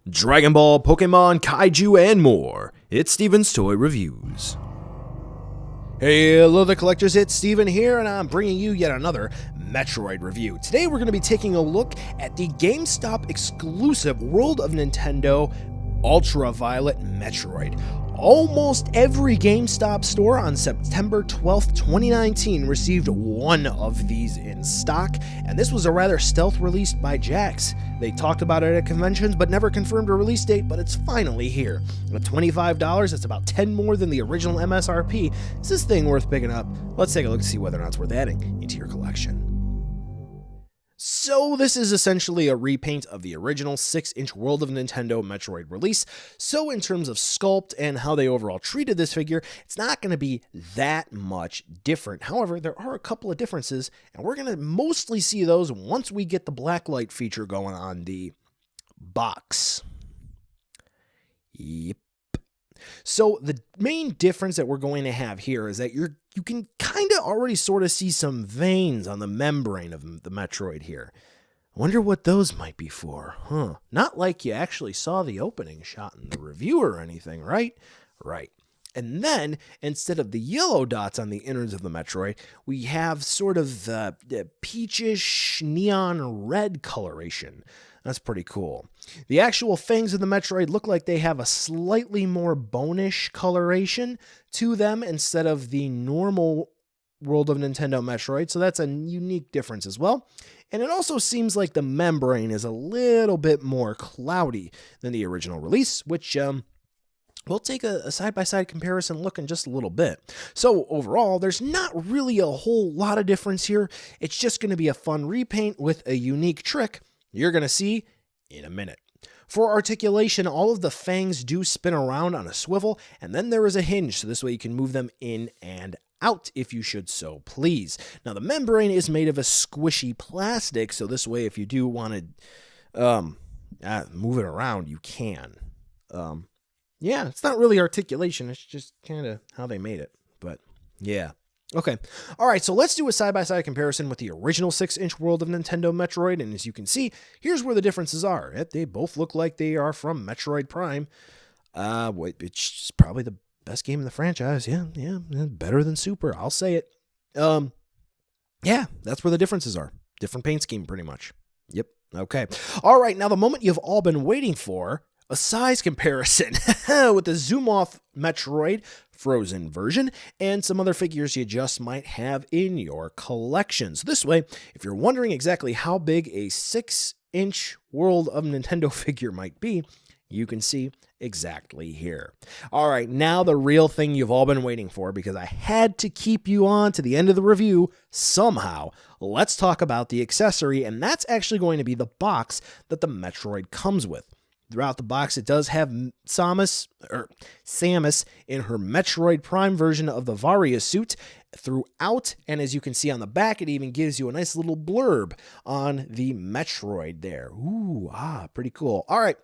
Dragon Ball, Pokemon, Kaiju, and more. It's Steven's Toy Reviews. Hey, hello there collectors, it's Steven here, and I'm bringing you yet another Metroid review. Today we're going to be taking a look at the GameStop exclusive World of Nintendo Ultraviolet Metroid. Almost every GameStop store on September 12th, 2019 received one of these in stock, and this was a rather stealth release by Jax. They talked about it at conventions but never confirmed a release date, but it's finally here. At $25, it's about 10 more than the original MSRP. Is this thing worth picking up? Let's take a look to see whether or not it's worth adding into your collection. So this is essentially a repaint of the original 6-inch World of Nintendo Metroid release. So in terms of sculpt and how they overall treated this figure, it's not going to be that much different. However, there are a couple of differences, and we're going to mostly see those once we get the blacklight feature going on the box. Yep. So the main difference that we're going to have here is that you can kind of already sort of see some veins on the membrane of the Metroid here. I wonder what those might be for, huh? Not like you actually saw the opening shot in the review or anything, right? Right. And then, instead of the yellow dots on the innards of the Metroid, we have sort of the peachish neon red coloration. That's pretty cool. The actual fangs of the Metroid look like they have a slightly more bonish coloration to them instead of the normal World of Nintendo Metroid, so that's a unique difference as well. And it also seems like the membrane is a little bit more cloudy than the original release, which we'll take a side-by-side comparison look in just a little bit. So overall, there's not really a whole lot of difference here. It's just going to be a fun repaint with a unique trick you're going to see in a minute. For articulation, all of the fangs do spin around on a swivel, and then there is a hinge, so this way you can move them in and out if you should so please. Now, the membrane is made of a squishy plastic, so this way if you do want to move it around, you can. Yeah, it's not really articulation, it's just kind of how they made it, but yeah. Okay, all right, so let's do a side-by-side comparison with the original 6-inch World of Nintendo Metroid, and as you can see, here's where the differences are. They both look like they are from Metroid Prime. It's probably the best game in the franchise. Yeah, better than Super, I'll say it. Yeah, that's where the differences are. Different paint scheme, pretty much. Yep, okay. All right, now the moment you've all been waiting for, a size comparison with the zoom-off Metroid Frozen version and some other figures you just might have in your collection. So this way, if you're wondering exactly how big a 6-inch World of Nintendo figure might be, you can see exactly here. All right, now the real thing you've all been waiting for, because I had to keep you on to the end of the review somehow. Let's talk about the accessory, and that's actually going to be the box that the Metroid comes with. Throughout the box, it does have Samus in her Metroid Prime version of the Varia suit throughout, and as you can see on the back, it even gives you a nice little blurb on the Metroid there. Ooh, pretty cool. All right,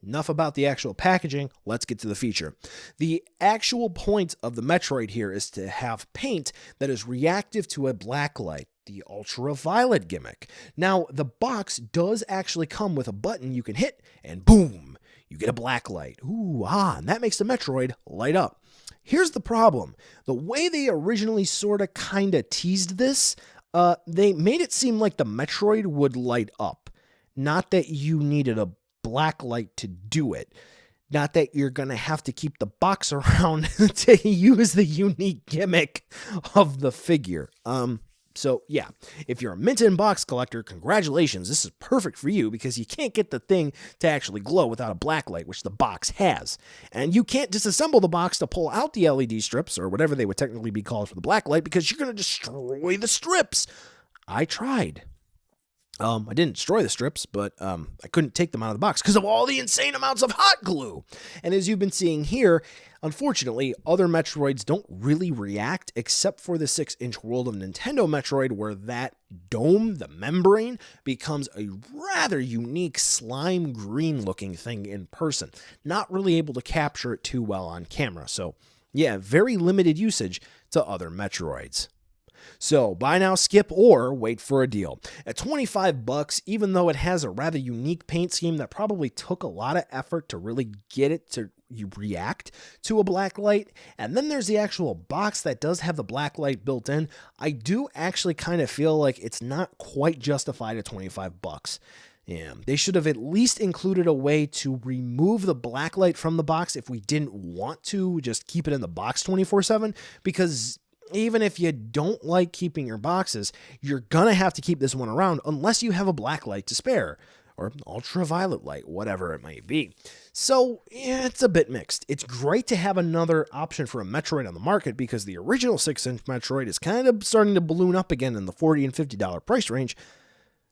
enough about the actual packaging. Let's get to the feature. The actual point of the Metroid here is to have paint that is reactive to a black light, the ultraviolet gimmick. Now, the box does actually come with a button you can hit, and boom, you get a black light. Ooh, and that makes the Metroid light up. Here's the problem. The way they originally sort of kind of teased this, they made it seem like the Metroid would light up. Not that you needed a black light to do it. Not that you're going to have to keep the box around to use the unique gimmick of the figure. So yeah, if you're a mint in box collector, congratulations, this is perfect for you because you can't get the thing to actually glow without a black light, which the box has. And you can't disassemble the box to pull out the LED strips, or whatever they would technically be called for the black light, because you're going to destroy the strips. I tried. I didn't destroy the strips, but I couldn't take them out of the box because of all the insane amounts of hot glue. And as you've been seeing here, unfortunately, other Metroids don't really react except for the 6-inch World of Nintendo Metroid, where that dome, the membrane, becomes a rather unique slime green looking thing in person. Not really able to capture it too well on camera. So yeah, very limited usage to other Metroids. So buy now, skip, or wait for a deal. At $25, even though it has a rather unique paint scheme that probably took a lot of effort to really get it to react to a black light, and then there's the actual box that does have the black light built in, I do actually kind of feel like it's not quite justified at $25. Yeah, they should have at least included a way to remove the black light from the box if we didn't want to just keep it in the box 24/7, because even if you don't like keeping your boxes, you're gonna have to keep this one around unless you have a black light to spare, or ultraviolet light, whatever it might be. So yeah, it's a bit mixed. It's great to have another option for a Metroid on the market because the original 6-inch Metroid is kind of starting to balloon up again in the $40 and $50 price range.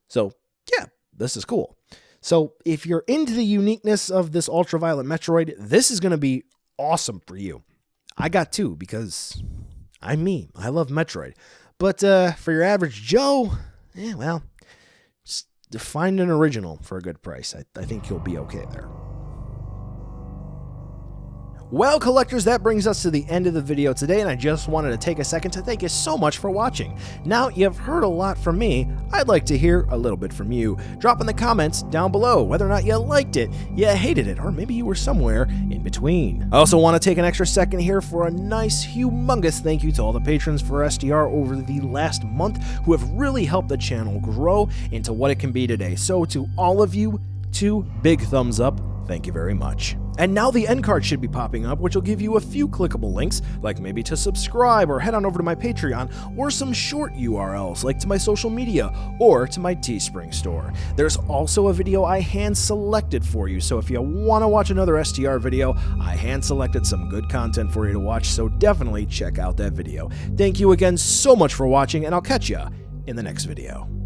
So yeah, this is cool. So if you're into the uniqueness of this Ultraviolet Metroid, this is going to be awesome for you. I got two because I'm me. I love Metroid. But for your average Joe, well, just find an original for a good price. I think you'll be okay there. Well, collectors, that brings us to the end of the video today, and I just wanted to take a second to thank you so much for watching. Now you've heard a lot from me, I'd like to hear a little bit from you. Drop in the comments down below whether or not you liked it, you hated it, or maybe you were somewhere in between. I also want to take an extra second here for a nice, humongous thank you to all the patrons for SDR over the last month who have really helped the channel grow into what it can be today. So to all of you, 2 big thumbs up. Thank you very much. And now the end card should be popping up, which will give you a few clickable links, like maybe to subscribe or head on over to my Patreon, or some short URLs like to my social media or to my Teespring store. There's also a video I hand selected for you, so if you want to watch another STR video, I hand selected some good content for you to watch, so definitely check out that video. Thank you again so much for watching, and I'll catch ya in the next video.